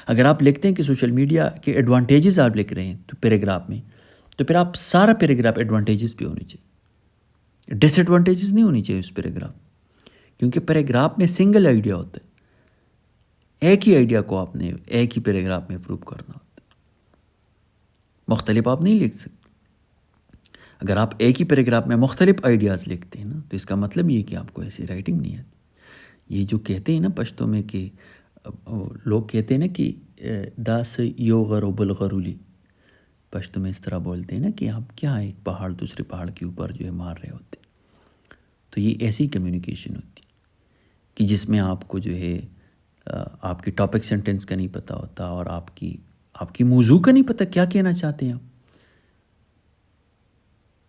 اگر آپ لکھتے ہیں کہ سوشل میڈیا کے ایڈوانٹیجز آپ لکھ رہے ہیں تو پیراگراف میں تو پھر آپ سارا پیراگراف ایڈوانٹیجز پہ ہونی چاہیے. ڈس ایڈوانٹیجز نہیں ہونی چاہیے اس پیراگراف. کیونکہ پیراگراف میں سنگل آئیڈیا ہوتا ہے. ایک ہی آئیڈیا کو آپ نے ایک ہی پیراگراف میں پروو کرنا ہوتا ہے. مختلف آپ نہیں لکھ سکتے. اگر آپ ایک ہی پیراگراف میں مختلف آئیڈیاز لکھتے ہیں نا تو اس کا مطلب یہ کہ آپ کو ایسی رائٹنگ نہیں آتی. یہ جو کہتے ہیں نا پشتو میں کہ لوگ کہتے ہیں نا کہ داس یو غرو بلغرولی. پشتو میں اس طرح بولتے ہیں نا کہ آپ کیا ایک پہاڑ دوسرے پہاڑ کے اوپر جو ہے مار رہے ہوتے. تو یہ ایسی کمیونیکیشن ہوتی کہ جس میں آپ کو جو ہے آپ کی ٹاپک سینٹینس کا نہیں پتہ ہوتا اور آپ کی موضوع کا نہیں پتہ کیا کہنا چاہتے ہیں آپ.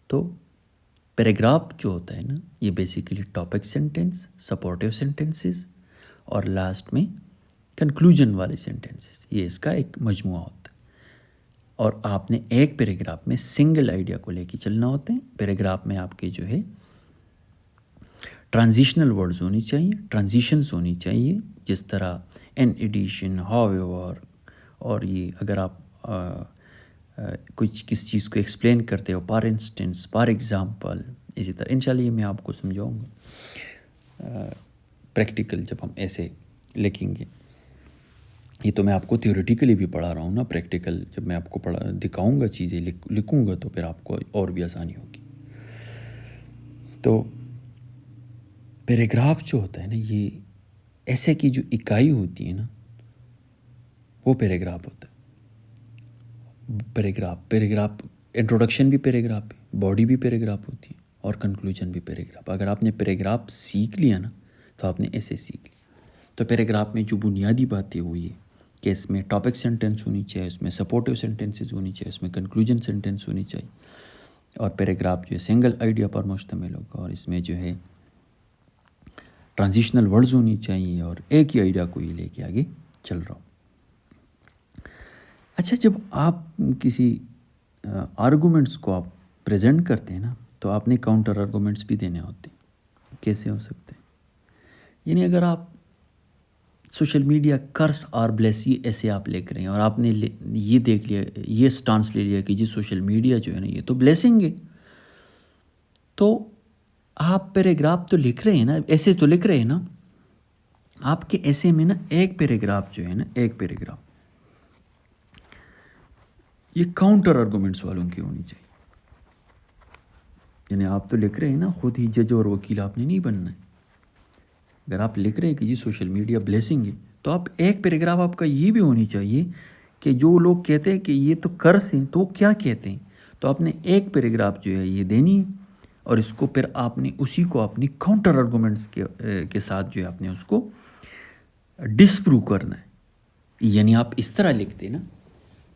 تو پیراگراف جو ہوتا ہے نا یہ basically topic sentence, supportive sentences اور لاسٹ میں کنکلوژن والے سینٹینسز، یہ اس کا ایک مجموعہ ہوتا ہے. اور آپ نے ایک پیراگراف میں سنگل آئیڈیا کو لے کے چلنا ہوتا ہے. پیراگراف میں آپ کے جو ہے ٹرانزیشنل ورڈز ہونی چاہیے، ٹرانزیشنز ہونی چاہیے، جس طرح ان ایڈیشن، ہاؤ ایور. اور یہ اگر آپ کچھ کس چیز کو ایکسپلین کرتے ہو، پار انسٹنس، پار ایگزامپل، اسی طرح انشاءاللہ یہ میں آپ کو سمجھاؤں گا پریکٹیکل جب ہم ایسے لکھیں گے. یہ تو میں آپ کو تھیوریٹیکلی بھی پڑھا رہا ہوں نا. پریکٹیکل جب میں آپ کو دکھاؤں گا چیزیں لکھوں گا تو پھر آپ کو اور بھی آسانی ہوگی. تو پیراگراف جو ہوتا ہے نا یہ ایسے کی جو اکائی ہوتی ہے نا وہ پیراگراف ہوتا ہے. پیراگراف انٹروڈکشن بھی پیراگراف ہے، باڈی بھی پیراگراف ہوتی ہے اور کنکلوژن بھی پیراگراف. اگر آپ نے پیراگراف سیکھ لیا نا تو آپ نے ایسے سیکھ لیا. تو پیراگراف میں جو بنیادی باتیں ہوئی ہے کہ اس میں ٹاپک سینٹینس ہونی چاہیے، اس میں سپورٹیو سینٹینسز ہونی چاہیے، اس میں کنکلوژن سینٹینس ہونی چاہیے. اور پیراگراف جو ہے سنگل آئیڈیا پر مشتمل ہوگا اور اس میں جو ہے ٹرانزیشنل ورڈز ہونی چاہیے اور ایک ہی آئیڈیا کو ہی لے کے آگے چل رہا ہوں. اچھا، جب آپ کسی آرگومنٹس کو آپ پریزنٹ کرتے ہیں نا تو آپ نے کاؤنٹر آرگومنٹس بھی دینے ہوتے ہیں. کیسے ہو سکتے ہیں؟ یعنی اگر آپ سوشل میڈیا کرس اور بلیس یہ ایسے آپ لکھ رہے ہیں اور آپ نے یہ دیکھ لیا، یہ سٹانس لے لیا کہ جی سوشل میڈیا جو ہے نا یہ تو بلیسنگ ہے، تو آپ پیراگراف تو لکھ رہے ہیں نا، ایسے تو لکھ رہے ہیں نا. آپ کے ایسے میں نا ایک پیراگراف جو ہے نا، ایک پیراگراف یہ کاؤنٹر آرگومنٹس والوں کی ہونی چاہیے. یعنی آپ تو لکھ رہے ہیں نا، خود ہی جج اور وکیل آپ نے نہیں بننا ہے. اگر آپ لکھ رہے ہیں کہ جی سوشل میڈیا بلیسنگ ہے تو آپ ایک پیراگراف آپ کا یہ بھی ہونی چاہیے کہ جو لوگ کہتے ہیں کہ یہ تو کرس ہیں تو وہ کیا کہتے ہیں. تو آپ نے ایک پیراگراف جو ہے یہ دینی ہے اور اس کو پھر آپ نے اسی کو اپنی کاؤنٹر آرگومنٹس کے ساتھ جو ہے آپ نے اس کو ڈسپروو کرنا ہے. یعنی آپ اس طرح لکھتے نا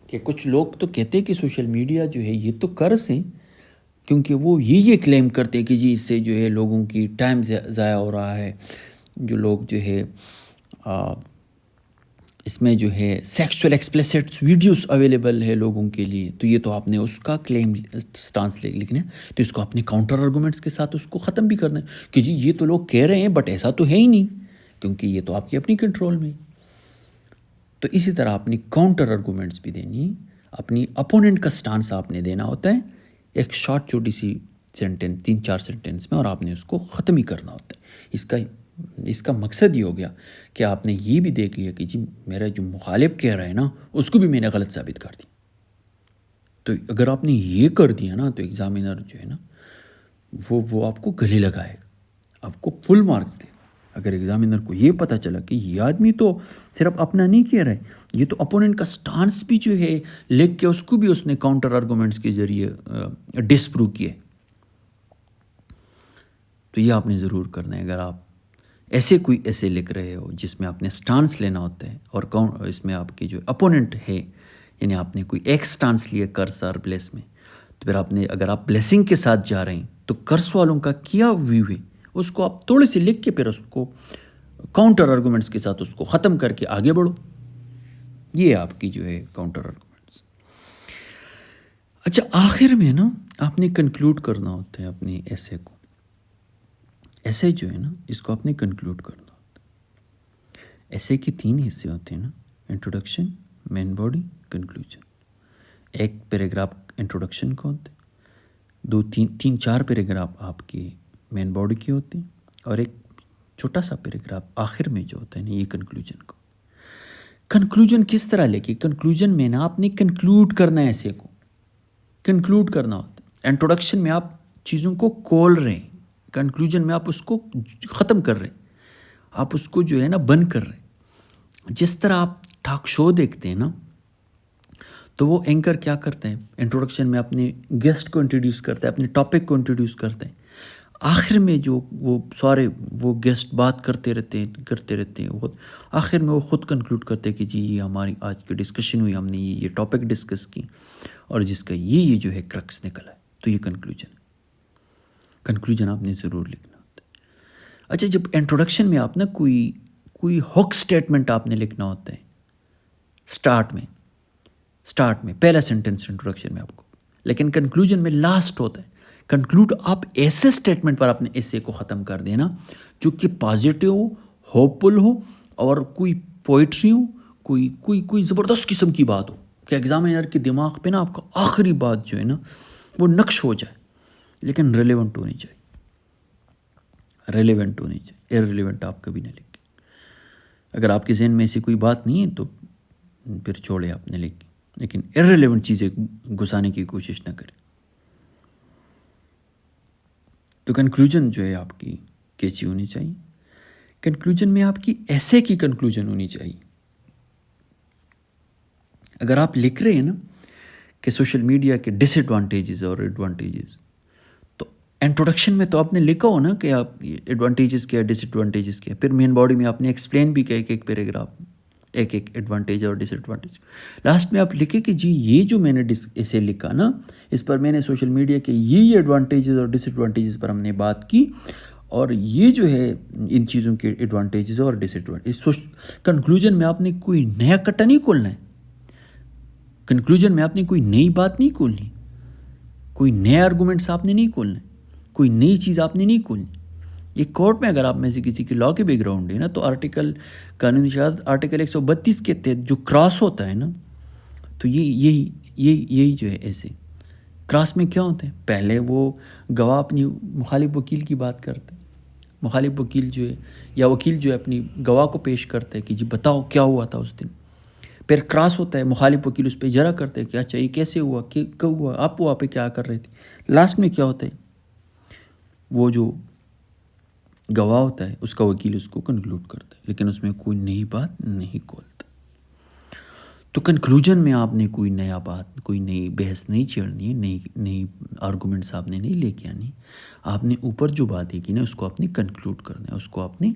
کہ کچھ لوگ تو کہتے ہیں کہ سوشل میڈیا جو ہے یہ تو کرس ہیں کیونکہ وہ یہ کلیم کرتے ہیں کہ جی اس سے جو ہے لوگوں کی ٹائم ضائع ہو رہا ہے، جو لوگ جو ہے اس میں جو ہے سیکسول ایکسپلیسٹ ویڈیوز اویلیبل ہے لوگوں کے لیے. تو یہ تو آپ نے اس کا کلیم سٹانس لکھنا ہے تو اس کو اپنے کاؤنٹر آرگومنٹس کے ساتھ اس کو ختم بھی کرنا ہے کہ جی یہ تو لوگ کہہ رہے ہیں بٹ ایسا تو ہے ہی نہیں، کیونکہ یہ تو آپ کی اپنی کنٹرول میں. تو اسی طرح اپنی کاؤنٹر آرگومنٹس بھی دینی ہے، اپنی اپوننٹ کا سٹانس آپ نے دینا ہوتا ہے ایک شارٹ چھوٹی سی سینٹینس، 3-4 سینٹینس میں، اور آپ نے اس کو ختم ہی کرنا ہوتا ہے. اس کا مقصد یہ ہو گیا کہ آپ نے یہ بھی دیکھ لیا کہ جی میرا جو مخالف کہہ رہا ہے نا اس کو بھی میں نے غلط ثابت کر دی. تو اگر آپ نے یہ کر دیا نا تو ایگزامینر جو ہے نا وہ آپ کو گلے لگائے گا، آپ کو فل مارکس دے گا. اگر ایگزامینر کو یہ پتہ چلا کہ یہ آدمی تو صرف اپنا نہیں کہہ رہا ہے، یہ تو اپوننٹ کا سٹانس بھی جو ہے لکھ کے اس کو بھی اس نے کاؤنٹر آرگومنٹس کے ذریعے ڈسپروو کیے. تو یہ آپ نے ضرور کرنا ہے. اگر آپ کوئی ایسے لکھ رہے ہو جس میں آپ نے سٹانس لینا ہوتا ہے اور اس میں آپ کی جو اپوننٹ ہے، یعنی آپ نے کوئی ایک سٹانس لیا کرس اور بلیس میں، تو پھر اگر آپ بلیسنگ کے ساتھ جا رہے ہیں تو کرس والوں کا کیا ویو ہے اس کو آپ تھوڑے سے لکھ کے پھر اس کو کاؤنٹر آرگومنٹس کے ساتھ اس کو ختم کر کے آگے بڑھو. یہ آپ کی جو ہے کاؤنٹر آرگومنٹس. اچھا آخر میں نا آپ نے کنکلوڈ کرنا ہوتا ہے اپنے ایسے کو. ایسے جو ہے نا اس کو آپ نے کنکلوڈ کرنا ہوتا ہے. ایسے کے 3 حصے ہوتے ہیں نا، انٹروڈکشن، مین باڈی، کنکلوژن. ایک پیراگراف انٹروڈکشن کا ہوتا ہے، 4 پیراگراف آپ کے مین باڈی کے ہوتے ہیں، اور ایک چھوٹا سا پیراگراف آخر میں جو ہوتا ہے نا یہ کنکلوژن کا. کنکلوژن کس طرح لے کے کنکلوژن میں نا آپ نے کنکلوڈ کرنا ہے، ایسے کو کنکلوڈ کرنا ہوتا ہے. انٹروڈکشن میں آپ چیزوں کو کھول رہے ہیں، کنکلوژن میں آپ اس کو ختم کر رہے ہیں، آپ اس کو جو ہے نا بند کر رہے ہیں. جس طرح آپ ٹاک شو دیکھتے ہیں نا تو وہ اینکر کیا کرتے ہیں، انٹروڈکشن میں اپنے گیسٹ کو انٹروڈیوس کرتا ہے، اپنے ٹاپک کو انٹروڈیوس کرتے ہیں. آخر میں جو وہ گیسٹ بات کرتے رہتے ہیں آخر میں وہ خود کنکلوڈ کرتے ہیں کہ جی یہ ہماری آج کی ڈسکشن ہوئی، ہم نے یہ ٹاپک ڈسکس کی اور جس کا یہ جو ہے کرکس نکلا ہے. تو یہ کنکلوژن آپ نے ضرور لکھنا ہوتا ہے. اچھا جب انٹروڈکشن میں آپ نا کوئی ہک سٹیٹمنٹ آپ نے لکھنا ہوتا ہے سٹارٹ میں پہلا سینٹنس انٹروڈکشن میں آپ کو، لیکن کنکلوژن میں لاسٹ ہوتا ہے. کنکلوڈ آپ ایسے سٹیٹمنٹ پر اپنے ایسے کو ختم کر دینا جو کہ پازیٹیو ہو، ہوپ فل ہو، اور کوئی پوئٹری ہو، کوئی زبردست قسم کی بات ہو کہ ایگزامینر کے دماغ پہ نا آپ کا آخری بات جو ہے نا وہ نقش ہو جائے، لیکن ریلیونٹ ہونی چاہیے. ایرریلیونٹ آپ کبھی نہ لکھیں. اگر آپ کے ذہن میں ایسی کوئی بات نہیں ہے تو پھر چھوڑے آپ نے لکھی، لیکن ایرریلیونٹ چیزیں گھسانے کی کوشش نہ کریں. تو کنکلوژن جو ہے آپ کی کیچی ہونی چاہیے. کنکلوژن میں آپ کی ایسے کی کنکلوژن ہونی چاہیے. اگر آپ لکھ رہے ہیں نا کہ سوشل میڈیا کے ڈس ایڈوانٹیجز اور ایڈوانٹیجز، تو انٹروڈکشن میں تو آپ نے لکھا ہو نا کہ آپ ایڈوانٹیجز کیا، ڈس ایڈوانٹیجز کیا، پھر مین باڈی میں آپ نے ایکسپلین بھی کیا ایک پیراگراف، ایک ایڈوانٹیج اور ڈس ایڈوانٹیج. لاسٹ میں آپ لکھے کہ جی یہ جو میں نے اسے لکھا نا اس پر میں نے سوشل میڈیا کے یہ ایڈوانٹیجز اور ڈس ایڈوانٹیجز پر ہم نے بات کی، اور یہ جو ہے ان چیزوں کے ایڈوانٹیجز اور ڈس ایڈوانٹیج. کنکلوژن میں آپ نے کوئی نیا کٹا نہیں کھولنا ہے. کنکلوژن میں آپ نے کوئی نئی بات نہیں کھولنی، کوئی نئے آرگومنٹس آپ نے نہیں کھولنے، کوئی نئی چیز آپ نے نہیں کھولنی. یہ کورٹ میں اگر آپ میں سے کسی کے لاء کے بیک گراؤنڈ ہے نا تو قانونی شہادت آرٹیکل 132 کے تحت جو کراس ہوتا ہے نا تو یہی جو ہے ایسے کراس میں کیا ہوتا ہے، پہلے وہ گواہ اپنی مخالف وکیل کی بات کرتے ہیں، مخالف وکیل جو ہے یا وکیل جو ہے اپنی گواہ کو پیش کرتا ہے کہ جی بتاؤ کیا ہوا تھا اس دن. پھر کراس ہوتا ہے، مخالف وکیل اس پہ اجرا کرتے ہیں کہ اچھا یہ کیسے ہوا، کب ہوا، آپ وہاں پہ کیا کر رہے تھے. لاسٹ میں کیا ہوتا ہے، وہ جو گواہ ہوتا ہے اس کا وکیل اس کو کنکلوڈ کرتا ہے، لیکن اس میں کوئی نئی بات نہیں کھولتا. تو کنکلوژن میں آپ نے کوئی نیا بات، کوئی نئی بحث نہیں چھیڑنی ہے، نئی آرگومنٹس آپ نے نہیں لے کے آنی. آپ نے اوپر جو باتیں کی نا اس کو آپ نے کنکلوڈ کرنا ہے، اس کو آپ نے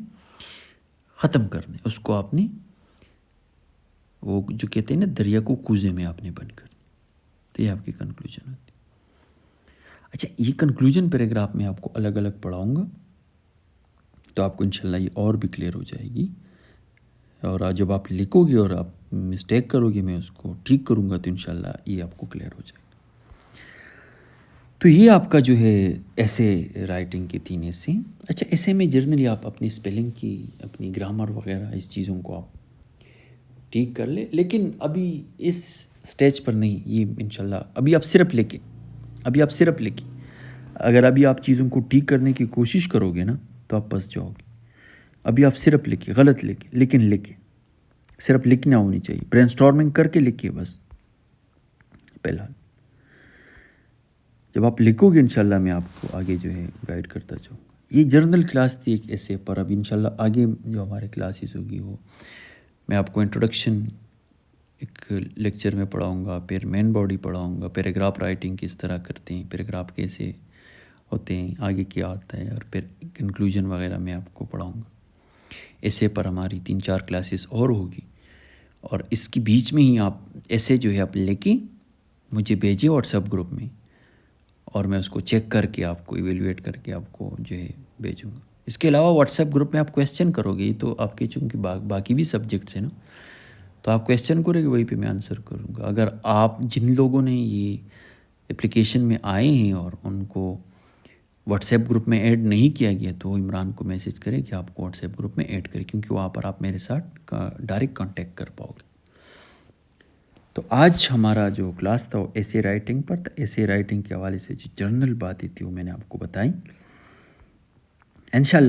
ختم کرنا ہے، اس کو آپ نے وہ جو کہتے ہیں نا دریا کو کوزے میں آپ نے بند کر دیا. تو یہ آپ کی کنکلوژن ہوتی ہے. اچھا یہ کنکلوژن پیراگراف میں آپ کو الگ الگ پڑھاؤں گا تو آپ کو انشاءاللہ یہ اور بھی کلیئر ہو جائے گی. اور آج جب آپ لکھو گے اور آپ مسٹیک کرو گے میں اس کو ٹھیک کروں گا تو انشاءاللہ یہ آپ کو کلیئر ہو جائے گا. تو یہ آپ کا جو ہے ایسے رائٹنگ کے 3 ایسے ہیں. اچھا ایسے میں جرنلی آپ اپنی اسپیلنگ کی، اپنی گرامر وغیرہ اس چیزوں کو آپ ٹھیک کر لیں، لیکن ابھی اس سٹیج پر نہیں. یہ انشاءاللہ ابھی آپ صرف لکھیں. اگر ابھی آپ چیزوں کو ٹھیک کرنے کی کوشش کرو گے نا تو آپ پھنس جاؤ گے. ابھی آپ صرف لکھیں، غلط لکھیں لیکن لکھیں. صرف لکھنا ہونی چاہیے، برین سٹارمنگ کر کے لکھیے بس. پہلا جب آپ لکھو گے انشاءاللہ میں آپ کو آگے جو ہے گائیڈ کرتا جاؤں گا. یہ جرنل کلاس تھی ایک ایسے پر. اب انشاءاللہ آگے جو ہمارے کلاسز ہوگی وہ میں آپ کو انٹروڈکشن ایک لیکچر میں پڑھاؤں گا، پھر مین باڈی پڑھاؤں گا، پیراگراف رائٹنگ کس طرح کرتے ہیں، پیراگراف کیسے ہوتے ہیں، آگے کیا آتا ہے، اور پھر کنکلوژن وغیرہ میں آپ کو پڑھاؤں گا. ایسے پر ہماری 3-4 کلاسز اور ہوگی، اور اس کے بیچ میں ہی آپ ایسے جو ہے آپ لکھیں، مجھے بھیجیں واٹس ایپ گروپ میں، اور میں اس کو چیک کر کے آپ کو ایویلویٹ کر کے آپ کو جو ہے بھیجوں گا. اس کے علاوہ واٹس ایپ گروپ میں آپ کویسچن کرو گے تو آپ کے چونکہ باقی بھی سبجیکٹس ہیں نا، تو آپ کویسچن کرو گے وہیں پہ میں آنسر کروں گا. اگر آپ جن لوگوں نے یہ اپلیکیشن میں آئے ہیں اور ان کو واٹس ایپ گروپ میں ایڈ نہیں کیا گیا تو عمران کو میسج کریں کہ آپ کو واٹس ایپ گروپ میں ایڈ کریں، کیونکہ وہاں پر آپ میرے ساتھ ڈائریکٹ کانٹیکٹ کر پاؤ گے. تو آج ہمارا جو کلاس تھا وہ ایسے رائٹنگ پر تھا. ایسے رائٹنگ کے حوالے سے جو جرنل باتیں تھی وہ میں نے آپ کو بتائیں. انشاءاللہ